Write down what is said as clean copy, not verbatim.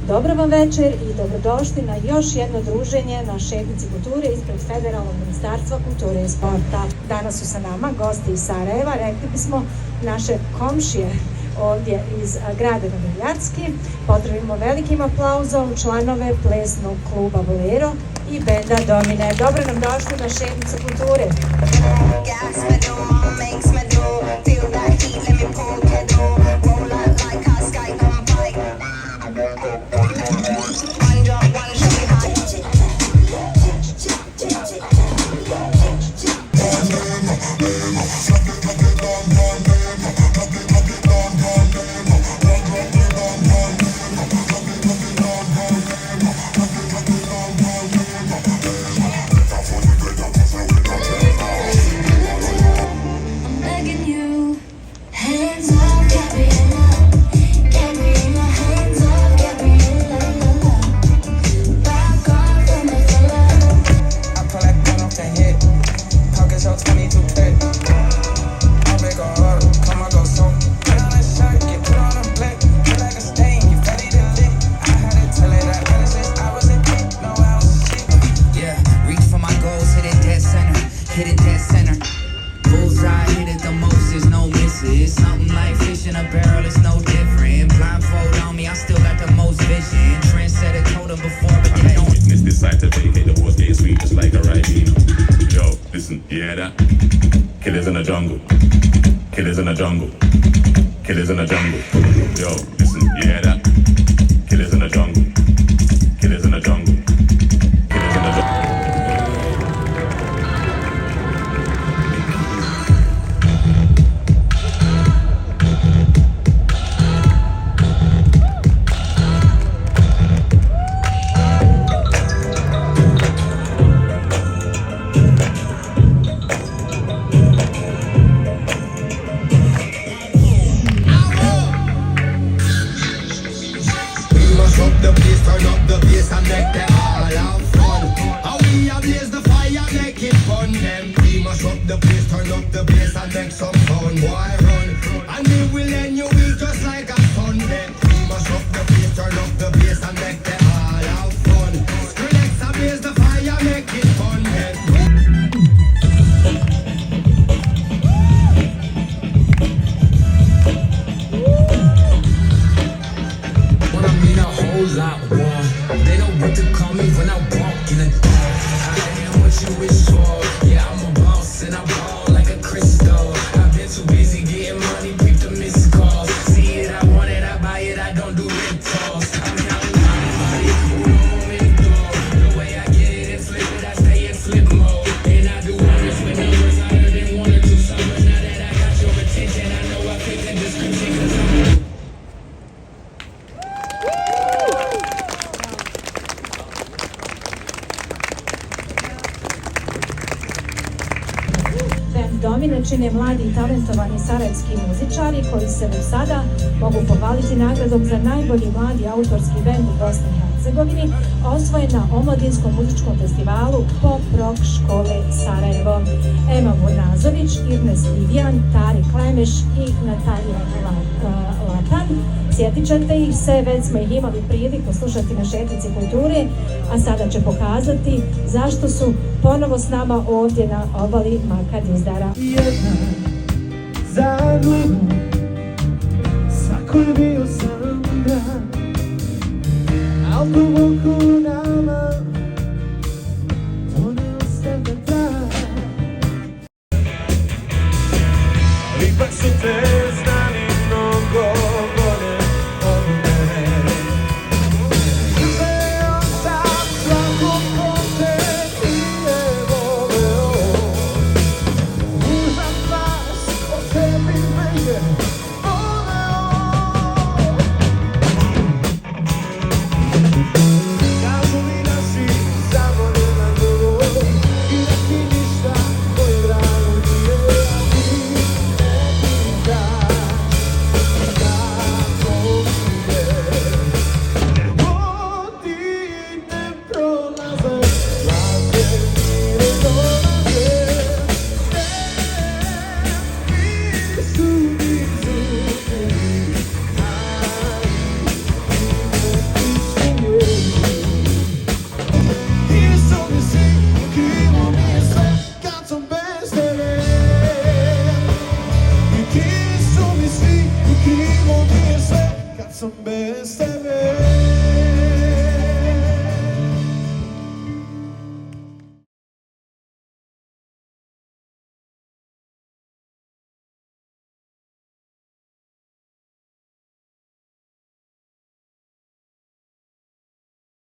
Dobro vam večer i dobrodošli na još jedno druženje na šetnici kulture ispred Federalnog ministarstva kulture i sporta. Danas su sa nama gosti iz Sarajeva, rekli bismo naše komšije ovdje iz grada Novoljatski. Pozdravimo velikim aplauzom članove plesnog kluba Bolero i benda Domine. Dobro nam došli na šetnicu kulture. Killers in the jungle. Killers in the jungle. Killers in the jungle. Yo, listen, you hear that? Killers in the jungle. Killers in the jungle. Killers in the jungle. Domine čine mladi i talentovani sarajevski muzičari koji se već sada mogu pohvaliti nagradom za najbolji mladi autorski bend u Bosni i Hercegovini, osvojen na Omladinskom muzičkom festivalu Pop Rock škole Sarajevo. Ema Burnazović, Irnes Livijan, Tari Klemeš i Natalija Latan. Sjetit ćete ih se, već smo ih imali priliku slušati na šetnici kulture, a sada će pokazati zašto su ponovo s nama ovdje na obali Maka Dizdara. Jedna za drugu, svako je bio sam grad, al duboko u nama to ne ostavlja trag. Ipak su te znali mnogo bolje od mene. Živeo sam svako ko te nije voleo. Užan vas o tebi mene voleo. Kažu mi sam bez